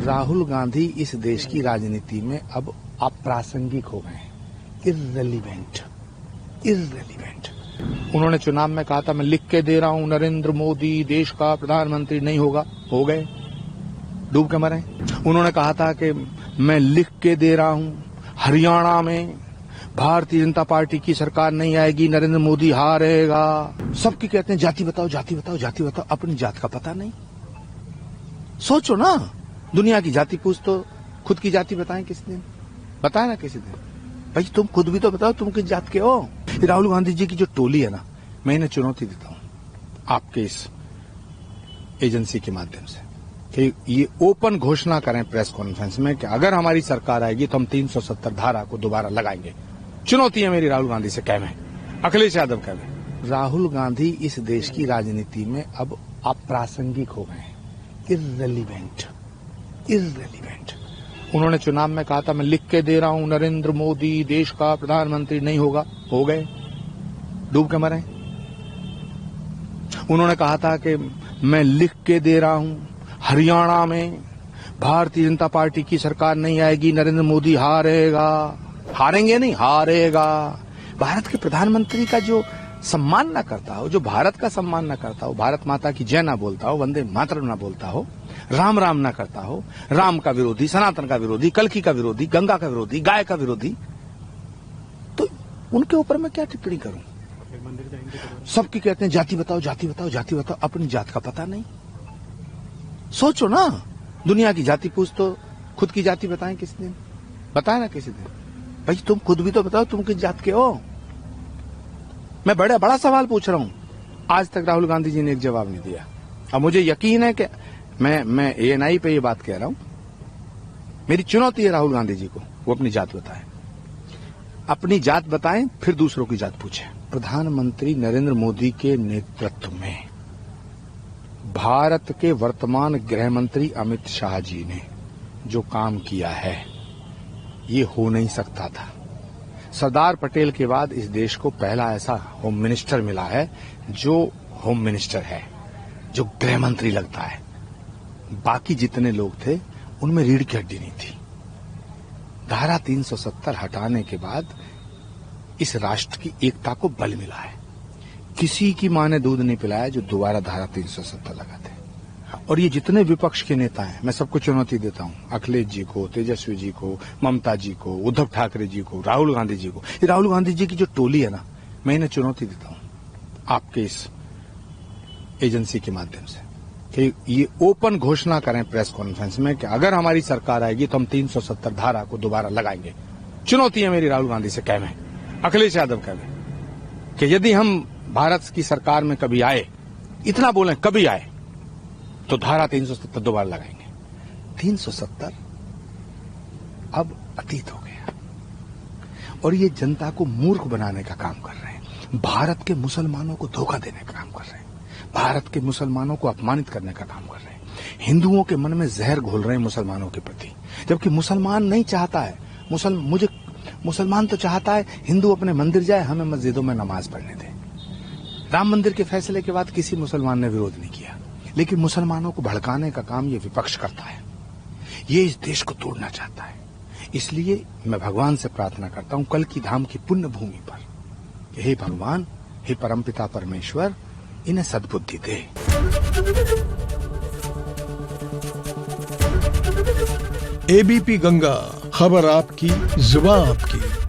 राहुल गांधी इस देश की राजनीति में अब अप्रासंगिक हो गए हैं, इर्रेलीवेंट। उन्होंने चुनाव में कहा था मैं लिख के दे रहा हूं नरेंद्र मोदी देश का प्रधानमंत्री नहीं होगा, हो गए, डूब के मरे। उन्होंने कहा था कि मैं लिख के दे रहा हूं हरियाणा में भारतीय जनता पार्टी की सरकार नहीं आएगी, नरेंद्र मोदी हारेगा। सबकी कहते हैं जाति बताओ, जाति बताओ, जाति बताओ, अपनी जात का पता नहीं। सोचो ना, दुनिया की जाति पूछ तो खुद की जाति बताएं किसी दिन, बताए ना किसी दिन। भाई तुम खुद भी तो बताओ तुम किस जात के हो। राहुल गांधी जी की जो टोली है ना, मैं इन्हें चुनौती देता हूं आपके इस एजेंसी के माध्यम से कि ये ओपन घोषणा करें प्रेस कॉन्फ्रेंस में कि अगर हमारी सरकार आएगी तो हम 370 धारा को दोबारा लगाएंगे। चुनौती है मेरी राहुल गांधी से, कहवे अखिलेश यादव कहवे। राहुल गांधी इस देश की राजनीति में अब अप्रासंगिक हो गए हैं, इर्रेलीवेंट। उन्होंने चुनाव में कहा था मैं लिख के दे रहा हूं नरेंद्र मोदी देश का प्रधानमंत्री नहीं होगा, हो गए, डूब के मरे। उन्होंने कहा था कि मैं लिख के दे रहा हूं हरियाणा में भारतीय जनता पार्टी की सरकार नहीं आएगी, नरेंद्र मोदी हारेगा। हारेंगे नहीं, हारेगा। भारत के प्रधानमंत्री का जो सम्मान न करता हो, जो भारत का सम्मान न करता हो, भारत माता की जय ना बोलता हो, वंदे मातरम ना बोलता हो, राम राम ना करता हो, राम का विरोधी, सनातन का विरोधी, कल्कि का विरोधी, गंगा का विरोधी, गाय का विरोधी, तो उनके ऊपर मैं क्या टिप्पणी करूं। सबकी कहते हैं जाति बताओ, जाति बताओ, जाति बताओ, अपनी जात का पता नहीं। सोचो ना, दुनिया की जाति पूछ तो खुद की जाति बताएं किसी दिन, बताए ना किसी दिन। भाई तुम खुद भी तो बताओ तुम किस जात के हो। मैं बड़ा सवाल पूछ रहा हूं, आज तक राहुल गांधी जी ने एक जवाब नहीं दिया। अब मुझे यकीन है कि मैं ANI पे ये बात कह रहा हूं, मेरी चुनौती है राहुल गांधी जी को, वो अपनी जात बताएं, अपनी जात बताएं, फिर दूसरों की जात पूछें। प्रधानमंत्री नरेंद्र मोदी के नेतृत्व में भारत के वर्तमान गृह मंत्री अमित शाह जी ने जो काम किया है, ये हो नहीं सकता था। सरदार पटेल के बाद इस देश को पहला ऐसा होम मिनिस्टर मिला है जो होम मिनिस्टर है, जो गृह मंत्री लगता है। बाकी जितने लोग थे उनमें रीढ़ की हड्डी नहीं थी। धारा 370 हटाने के बाद इस राष्ट्र की एकता को बल मिला है। किसी की मां ने दूध नहीं पिलाया जो दोबारा धारा 370 लगाते। और ये जितने विपक्ष के नेता हैं, मैं सबको चुनौती देता हूं, अखिलेश जी को, तेजस्वी जी को, ममता जी को, उद्धव ठाकरे जी को, राहुल गांधी जी को। ये राहुल गांधी जी की जो टोली है ना, मैं इन्हें चुनौती देता हूं आपके इस एजेंसी के माध्यम से कि ये ओपन घोषणा करें प्रेस कॉन्फ्रेंस में कि अगर हमारी सरकार आएगी तो हम 370 धारा को दोबारा लगाएंगे। चुनौती है मेरी राहुल गांधी से, कहवे अखिलेश यादव कहवे कि यदि हम भारत की सरकार में कभी आए, इतना बोलें कभी आए, तो धारा 370 दोबारा लगाएंगे। 370 अब अतीत हो गया और ये जनता को मूर्ख बनाने का काम कर रहे हैं, भारत के मुसलमानों को धोखा देने का काम कर रहे हैं, भारत के मुसलमानों को अपमानित करने का काम कर रहे हैं, हिंदुओं के मन में जहर घोल रहे हैं मुसलमानों के प्रति। जबकि मुसलमान नहीं चाहता है, मुसलमान तो चाहता है हिंदू अपने मंदिर जाए, हमें मस्जिदों में नमाज पढ़ने दें। राम मंदिर के फैसले के बाद किसी मुसलमान ने विरोध नहीं किया, लेकिन मुसलमानों को भड़काने का काम ये विपक्ष करता है। ये इस देश को तोड़ना चाहता है। इसलिए मैं भगवान से प्रार्थना करता हूं कल की धाम की पुण्य भूमि पर, हे भगवान, हे परमपिता परमेश्वर, इन्हें सद्बुद्धि दे। ABP गंगा, खबर आपकी, जुबान आपकी।